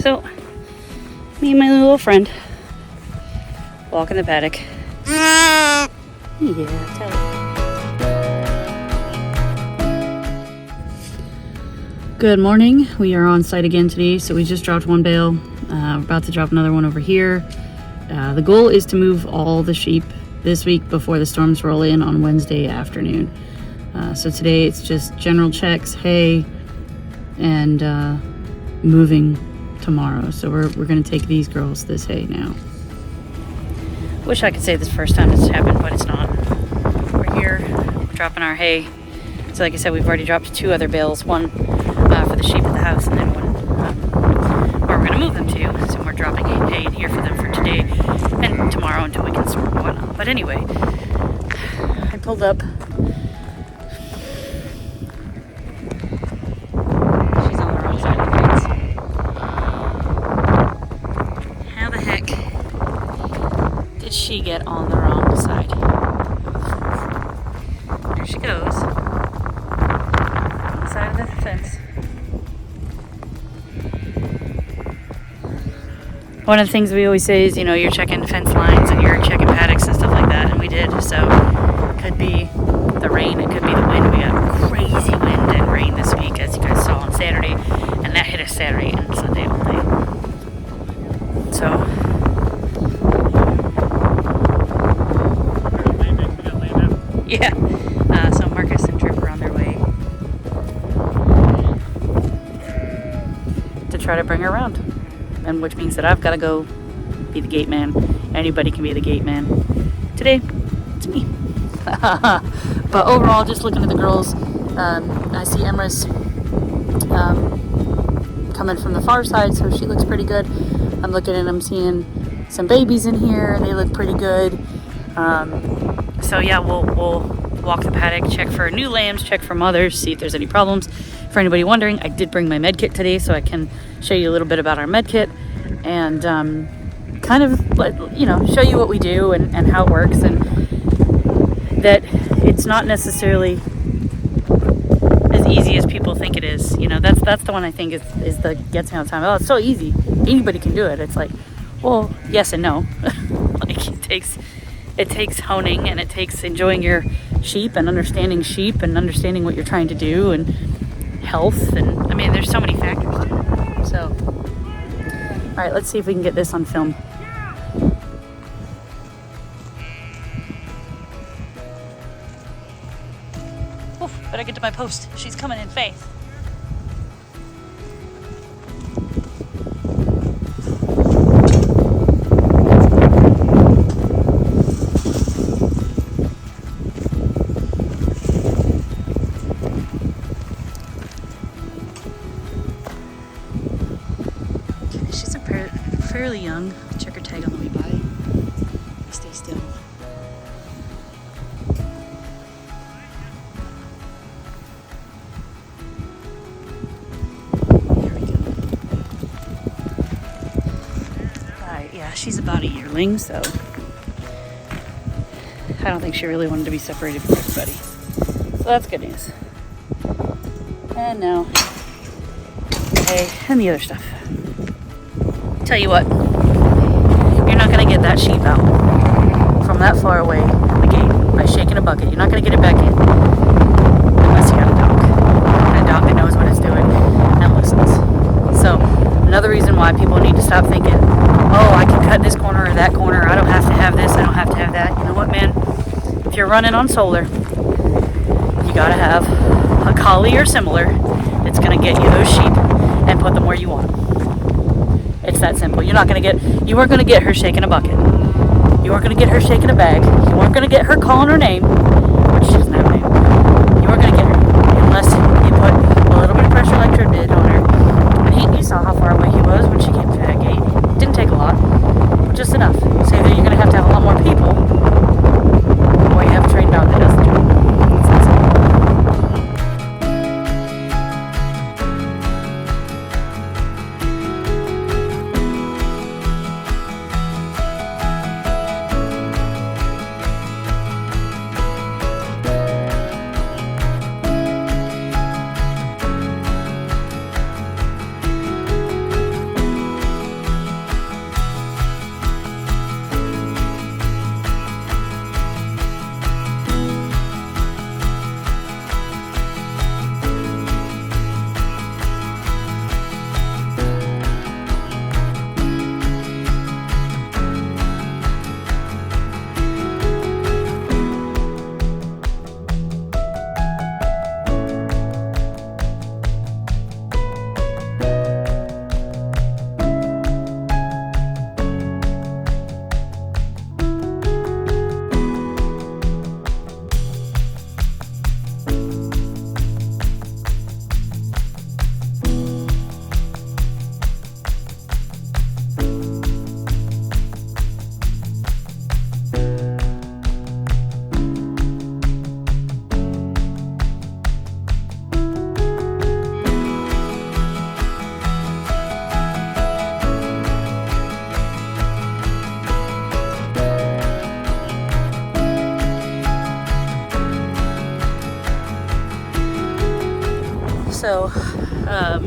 So, me and my little friend walk in the paddock. Yeah, tell her. Good morning. We are on site again today. So we just dropped one bale. We're about to drop another one over here. The goal is to move all the sheep this week before the storms roll in on Wednesday afternoon. So today it's just general checks, hay, and moving tomorrow. So we're going to take these girls this hay now. Wish I could say this first time this happened, but it's not. We're here, we're dropping our hay. So like I said, we've already dropped 2 other bales, one for the sheep at the house and then one where we're going to move them to. So we're dropping hay in here for them for today and tomorrow until we can sort and whatnot. But anyway, I pulled up. She's on the wrong side of the fence. How the heck did she get on the wrong side? There she goes. On the side of the fence. One of the things we always say is, you know, you're checking fence lines and you're checking paddocks and stuff like that, and we did. So it could be the rain, it could be the wind. We got crazy wind and rain this week, as you guys saw on Saturday, and that hit us Saturday and Sunday all day. So yeah, so Marcus and Trip are on their way to try to bring her around. And which means that I've got to go be the gate man. Anybody can be the gate man. Today, it's me. But overall, just looking at the girls, I see Emrys coming from the far side, so she looks pretty good. I'm looking and I'm seeing some babies in here, and they look pretty good. So yeah, we'll walk the paddock, check for new lambs, check for mothers, see if there's any problems. For anybody wondering, I did bring my med kit today, so I can show you a little bit about our med kit and kind of, you know, show you what we do and how it works, and that it's not necessarily as easy as people think it is. You know, that's the one I think is the gets me all the time. Oh, it's so easy. Anybody can do it. It's like, well, yes and no. Like it takes honing, and it takes enjoying your sheep and understanding what you're trying to do, and health, and I mean, there's so many factors to it. So, all right, let's see if we can get this on film. Oof, better get to my post. She's coming in faith. Fairly young. Check her tag on the way by. Stay still. There we go. Alright, yeah, she's about a yearling, so I don't think she really wanted to be separated from everybody. So that's good news. And now, hay and the other stuff. Tell you what, you're not going to get that sheep out from that far away from the gate by shaking a bucket. You're not going to get it back in unless you got a dog. And a dog that knows what it's doing and listens. So another reason why people need to stop thinking, oh, I can cut this corner or that corner. I don't have to have this. I don't have to have that. You know what, man? If you're running on solar, you got to have a collie or similar that's going to get you those sheep and put them where you want them. It's that simple. You weren't going to get her shaking a bucket. You weren't going to get her shaking a bag. You weren't going to get her calling her name, which she doesn't have a name. You weren't going to get her unless you put a little bit of pressure electrode bid on her. And you saw how far away he was when she came through that gate. It didn't take a lot, but just enough. So either you're going to have a lot more people, or you have a trained dog that does the job. It's that simple.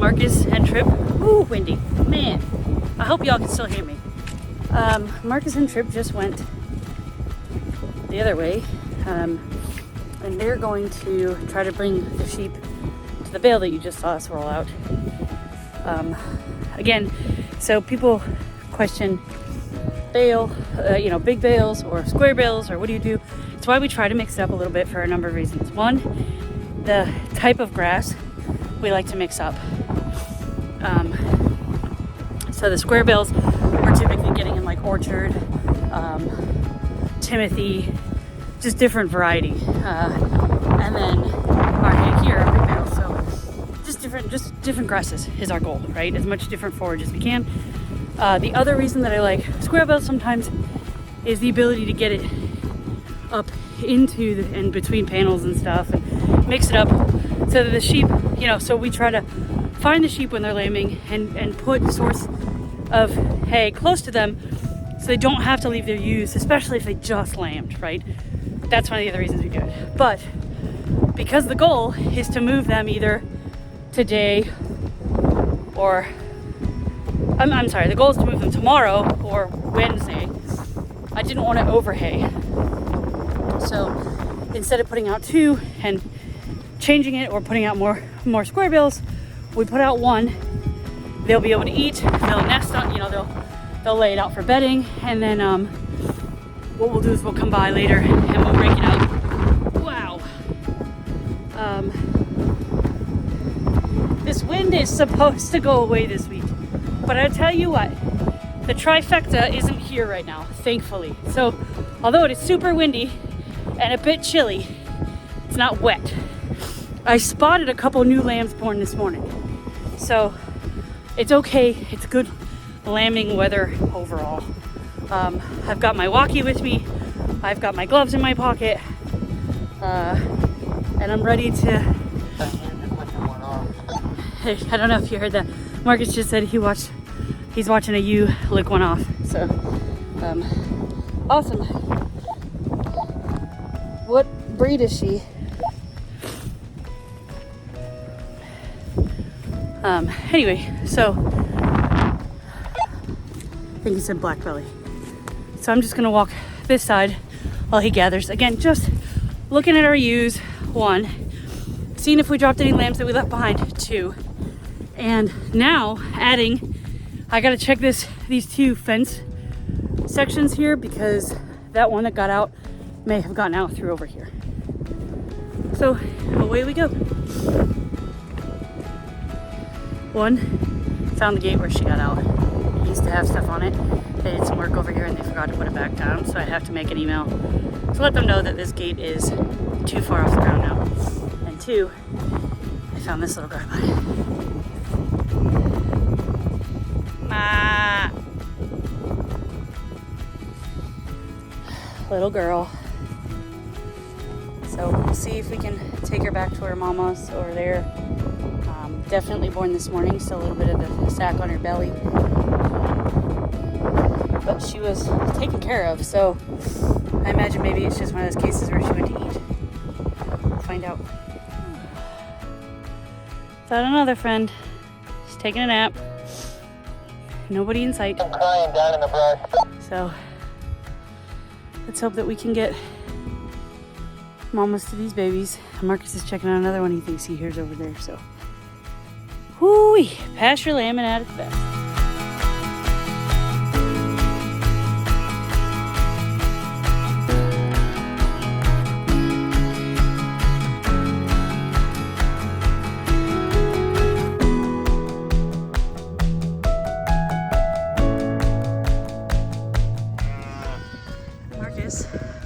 Marcus and Trip, ooh, windy, man. I hope y'all can still hear me. Marcus and Trip just went the other way, and they're going to try to bring the sheep to the bale that you just saw us roll out. Again, so people question bale, big bales or square bales, or what do you do? It's why we try to mix it up a little bit for a number of reasons. One, the type of grass we like to mix up. So the square bales we're typically getting in like orchard, timothy, just different variety. And then our hay here, our big bales. So just different grasses is our goal, right? As much different forage as we can. The other reason that I like square bales sometimes is the ability to get it up into and between panels and stuff and mix it up so that the sheep, so we try to find the sheep when they're lambing and put a source of hay close to them so they don't have to leave their ewes, especially if they just lambed, right? That's one of the other reasons we do it. But because the goal is to move them either today or I'm sorry, the goal is to move them tomorrow or Wednesday. I didn't want to over hay. So instead of putting out 2 and changing it or putting out more square bales, we put out 1. They'll be able to eat, they'll nest on, they'll lay it out for bedding, and then what we'll do is we'll come by later and we'll break it out. Wow. This wind is supposed to go away this week. But I tell you what, the trifecta isn't here right now, thankfully. So, although it is super windy and a bit chilly, it's not wet. I spotted a couple new lambs born this morning. So, it's okay. It's good lambing weather overall. I've got my walkie with me. I've got my gloves in my pocket. And I'm ready to... I don't know if you heard that. Marcus just said he's watching a ewe lick one off. So, awesome. What breed is she? Anyway, so I think he said black belly. So I'm just gonna walk this side while he gathers. Again, just looking at our ewes, 1, seeing if we dropped any lambs that we left behind, 2. And now adding, I gotta check these 2 fence sections here because that one that got out may have gotten out through over here. So away we go. 1, found the gate where she got out. It used to have stuff on it. They did some work over here and they forgot to put it back down, so I'd have to make an email to let them know that this gate is too far off the ground now. And 2, I found this little gargoyle. Little girl. So we'll see if we can take her back to her mama's or there. Definitely born this morning, still a little bit of the sack on her belly. But she was taken care of, so I imagine maybe it's just one of those cases where she went to eat. We'll find out. Found another friend. She's taking a nap. Nobody in sight. I'm crying down in the brush. So let's hope that we can get mamas to these babies. Marcus is checking out another one he thinks he hears over there. So, whoo-wee, pasture lambing at its best.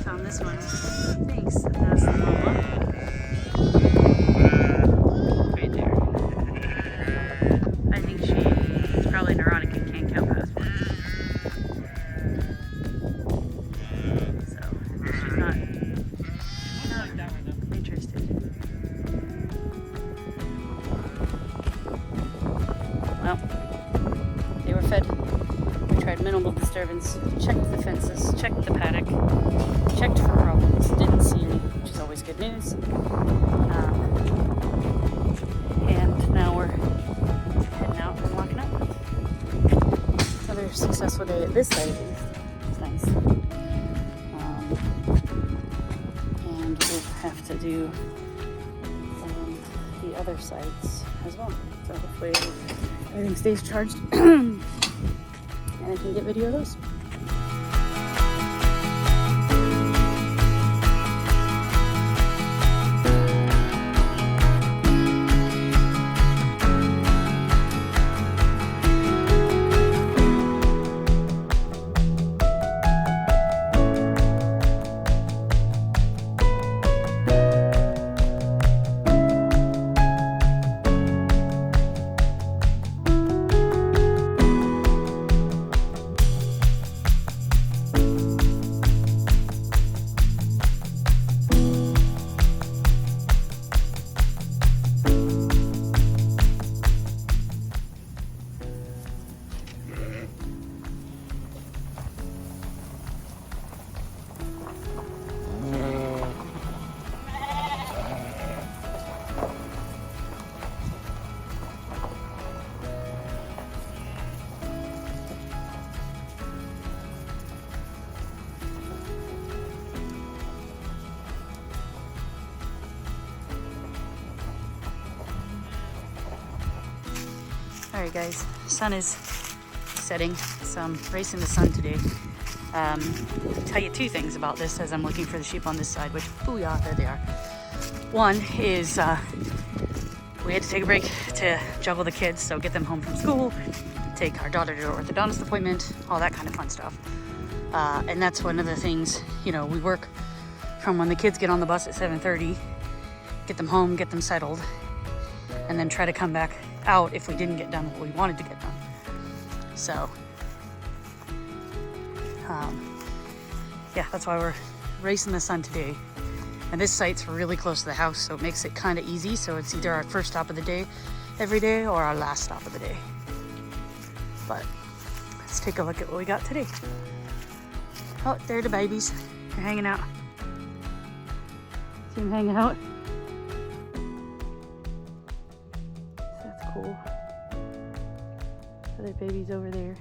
Found this one. Thanks. That's the mama. Right there. I think she's probably neurotic and can't count past 1. So she's not interested. Well, they were fed. We tried minimal disturbance, checked the fences, checked the paddock, checked for problems, didn't see any, which is always good news. And now we're successful day at this site at least. It's nice. And we'll have to do the other sites as well. So hopefully everything stays charged and I can get video of those. All right, guys, sun is setting, so I'm racing the sun today. I'll tell you two things about this as I'm looking for the sheep on this side, which, booyah, there they are. One is we had to take a break to juggle the kids, so get them home from school, take our daughter to an orthodontist appointment, all that kind of fun stuff. And that's one of the things, you know, we work from when the kids get on the bus at 7:30, get them home, get them settled, and then try to come back out if we didn't get done what we wanted to get done. So, yeah, that's why we're racing the sun today. And this site's really close to the house, so it makes it kind of easy. So it's either our first stop of the day every day or our last stop of the day. But let's take a look at what we got today. Oh, there are the babies. They're hanging out. See them hanging out? That's cool. Other babies over there.